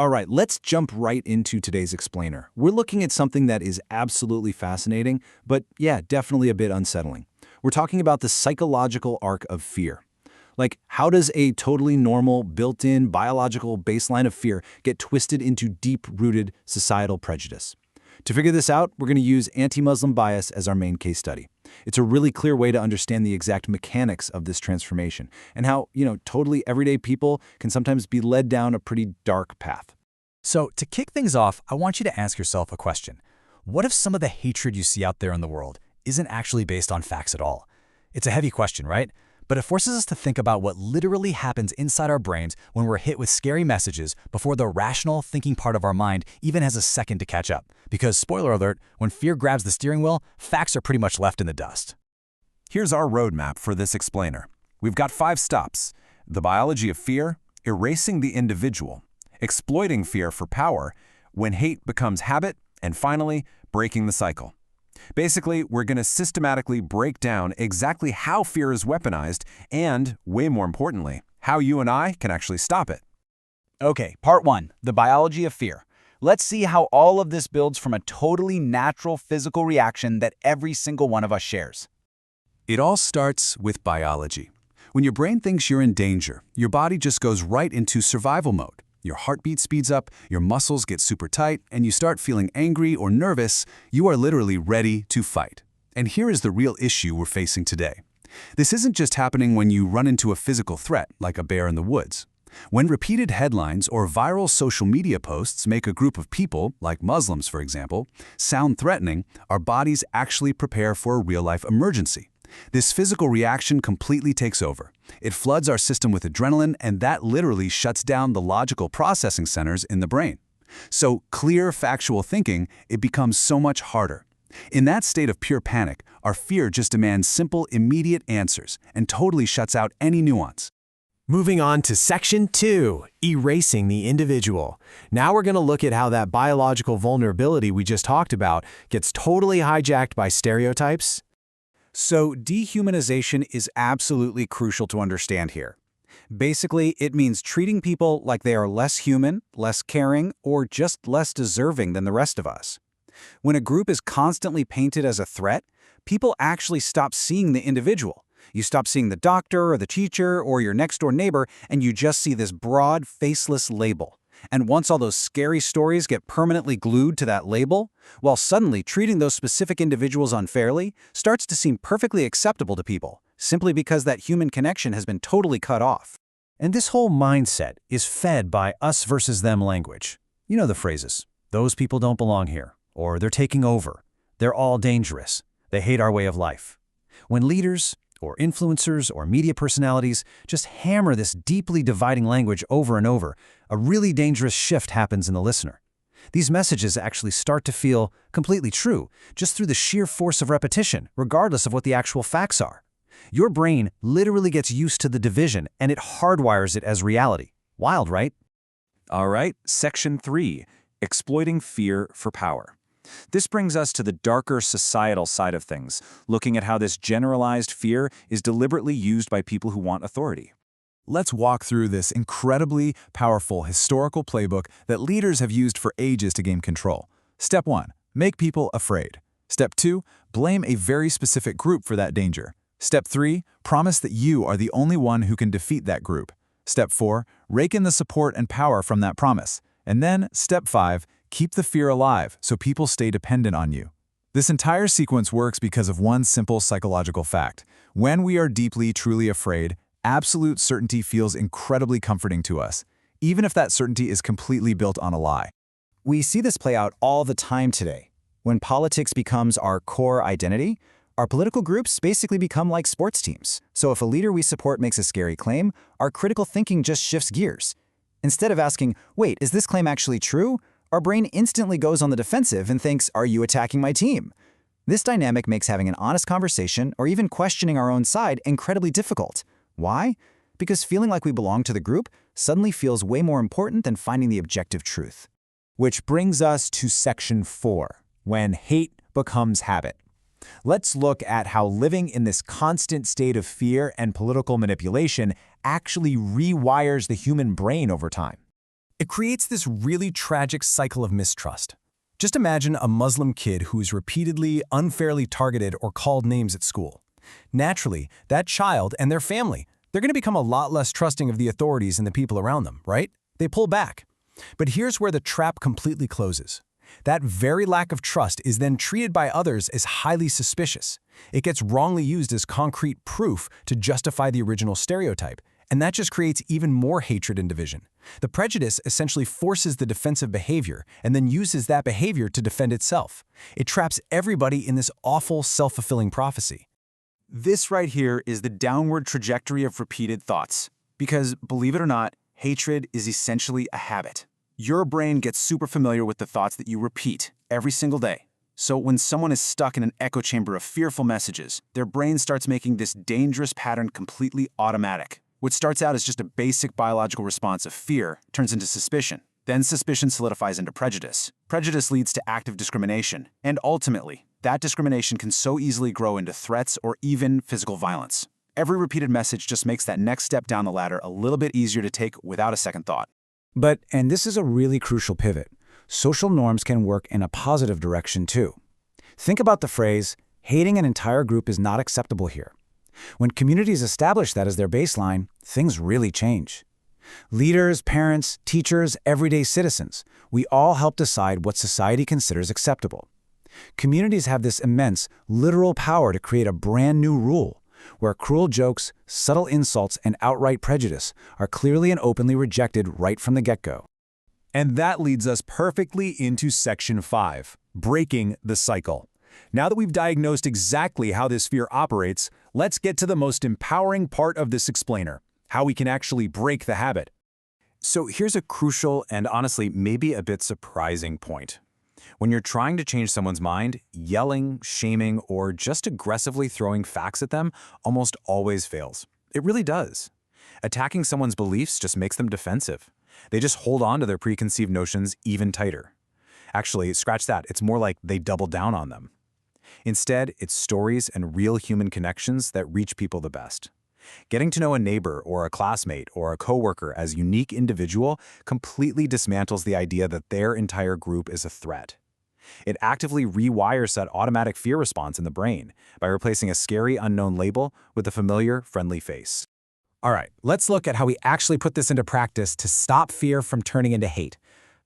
All right, let's jump right into today's explainer. We're looking at something that is absolutely fascinating, but yeah, definitely a bit unsettling. We're talking about the psychological arc of fear. Like, how does a totally normal, built-in biological baseline of fear get twisted into deep-rooted societal prejudice? To figure this out, we're going to use anti-Muslim bias as our main case study. It's a really clear way to understand the exact mechanics of this transformation and how, totally everyday people can sometimes be led down a pretty dark path. So, to kick things off, I want you to ask yourself a question. What if some of the hatred you see out there in the world isn't actually based on facts at all? It's a heavy question, right? But it forces us to think about what literally happens inside our brains when we're hit with scary messages before the rational thinking part of our mind even has a second to catch up. Because, spoiler alert, when fear grabs the steering wheel, facts are pretty much left in the dust. Here's our roadmap for this explainer. We've got 5 stops: the biology of fear, erasing the individual, exploiting fear for power, when hate becomes habit, and finally, breaking the cycle. Basically, we're going to systematically break down exactly how fear is weaponized and, way more importantly, how you and I can actually stop it. Okay, part 1, the biology of fear. Let's see how all of this builds from a totally natural physical reaction that every single one of us shares. It all starts with biology. When your brain thinks you're in danger, your body just goes right into survival mode. Your heartbeat speeds up, your muscles get super tight, and you start feeling angry or nervous. You are literally ready to fight. And here is the real issue we're facing today. This isn't just happening when you run into a physical threat, like a bear in the woods. When repeated headlines or viral social media posts make a group of people, like Muslims for example, sound threatening, our bodies actually prepare for a real-life emergency. This physical reaction completely takes over. It floods our system with adrenaline, and that literally shuts down the logical processing centers in the brain. So, clear, factual thinking, it becomes so much harder. In that state of pure panic, our fear just demands simple, immediate answers and totally shuts out any nuance. Moving on to Section 2, erasing the individual. Now we're going to look at how that biological vulnerability we just talked about gets totally hijacked by stereotypes. So, dehumanization is absolutely crucial to understand here. Basically, it means treating people like they are less human, less caring, or just less deserving than the rest of us. When a group is constantly painted as a threat, people actually stop seeing the individual. You stop seeing the doctor or the teacher or your next-door neighbor, and you just see this broad, faceless label. And once all those scary stories get permanently glued to that label, well, suddenly treating those specific individuals unfairly starts to seem perfectly acceptable to people, simply because that human connection has been totally cut off. And this whole mindset is fed by us versus them language. You know the phrases, those people don't belong here, or they're taking over, they're all dangerous, they hate our way of life. When leaders, or influencers, or media personalities just hammer this deeply dividing language over and over, a really dangerous shift happens in the listener. These messages actually start to feel completely true, just through the sheer force of repetition, regardless of what the actual facts are. Your brain literally gets used to the division, and it hardwires it as reality. Wild, right? All right, Section 3, exploiting fear for power. This brings us to the darker societal side of things, looking at how this generalized fear is deliberately used by people who want authority. Let's walk through this incredibly powerful historical playbook that leaders have used for ages to gain control. Step 1, make people afraid. Step 2, blame a very specific group for that danger. Step 3, promise that you are the only one who can defeat that group. Step 4, rake in the support and power from that promise. And then, Step 5, keep the fear alive so people stay dependent on you. This entire sequence works because of one simple psychological fact. When we are deeply, truly afraid, absolute certainty feels incredibly comforting to us, even if that certainty is completely built on a lie. We see this play out all the time today. When politics becomes our core identity, our political groups basically become like sports teams. So if a leader we support makes a scary claim, our critical thinking just shifts gears. Instead of asking, wait, is this claim actually true? Our brain instantly goes on the defensive and thinks, are you attacking my team? This dynamic makes having an honest conversation or even questioning our own side incredibly difficult. Why? Because feeling like we belong to the group suddenly feels way more important than finding the objective truth. Which brings us to Section 4, when hate becomes habit. Let's look at how living in this constant state of fear and political manipulation actually rewires the human brain over time. It creates this really tragic cycle of mistrust. Just imagine a Muslim kid who is repeatedly unfairly targeted or called names at school. Naturally, that child and their family, they're going to become a lot less trusting of the authorities and the people around them, right? They pull back. But here's where the trap completely closes. That very lack of trust is then treated by others as highly suspicious. It gets wrongly used as concrete proof to justify the original stereotype, and that just creates even more hatred and division. The prejudice essentially forces the defensive behavior and then uses that behavior to defend itself. It traps everybody in this awful self-fulfilling prophecy. This right here is the downward trajectory of repeated thoughts. Because, believe it or not, hatred is essentially a habit. Your brain gets super familiar with the thoughts that you repeat every single day. So when someone is stuck in an echo chamber of fearful messages, their brain starts making this dangerous pattern completely automatic. What starts out as just a basic biological response of fear turns into suspicion. Then suspicion solidifies into prejudice. Prejudice leads to active discrimination. And ultimately, that discrimination can so easily grow into threats or even physical violence. Every repeated message just makes that next step down the ladder a little bit easier to take without a second thought. But, and this is a really crucial pivot, social norms can work in a positive direction too. Think about the phrase, hating an entire group is not acceptable here. When communities establish that as their baseline, things really change. Leaders, parents, teachers, everyday citizens, we all help decide what society considers acceptable. Communities have this immense, literal power to create a brand new rule, where cruel jokes, subtle insults, and outright prejudice are clearly and openly rejected right from the get-go. And that leads us perfectly into Section 5, breaking the cycle. Now that we've diagnosed exactly how this fear operates, let's get to the most empowering part of this explainer, how we can actually break the habit. So here's a crucial and honestly maybe a bit surprising point. When you're trying to change someone's mind, yelling, shaming, or just aggressively throwing facts at them almost always fails. It really does. Attacking someone's beliefs just makes them defensive. They just hold on to their preconceived notions even tighter. Actually, scratch that, it's more like they double down on them. Instead, it's stories and real human connections that reach people the best. Getting to know a neighbor or a classmate or a coworker as a unique individual completely dismantles the idea that their entire group is a threat. It actively rewires that automatic fear response in the brain by replacing a scary unknown label with a familiar, friendly face. All right, let's look at how we actually put this into practice to stop fear from turning into hate.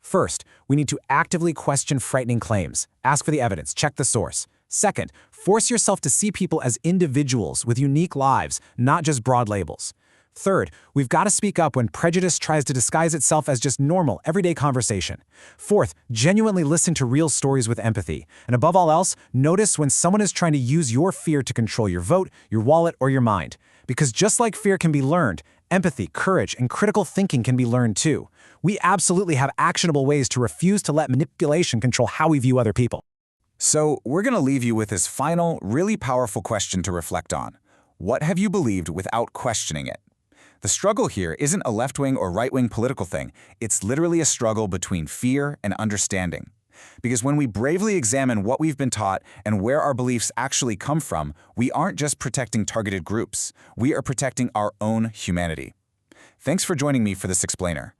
First, we need to actively question frightening claims. Ask for the evidence, check the source. Second, force yourself to see people as individuals with unique lives, not just broad labels. Third, we've got to speak up when prejudice tries to disguise itself as just normal, everyday conversation. Fourth, genuinely listen to real stories with empathy. And above all else, notice when someone is trying to use your fear to control your vote, your wallet, or your mind. Because just like fear can be learned, empathy, courage, and critical thinking can be learned too. We absolutely have actionable ways to refuse to let manipulation control how we view other people. So we're going to leave you with this final, really powerful question to reflect on. What have you believed without questioning it? The struggle here isn't a left-wing or right-wing political thing. It's literally a struggle between fear and understanding. Because when we bravely examine what we've been taught and where our beliefs actually come from, we aren't just protecting targeted groups. We are protecting our own humanity. Thanks for joining me for this explainer.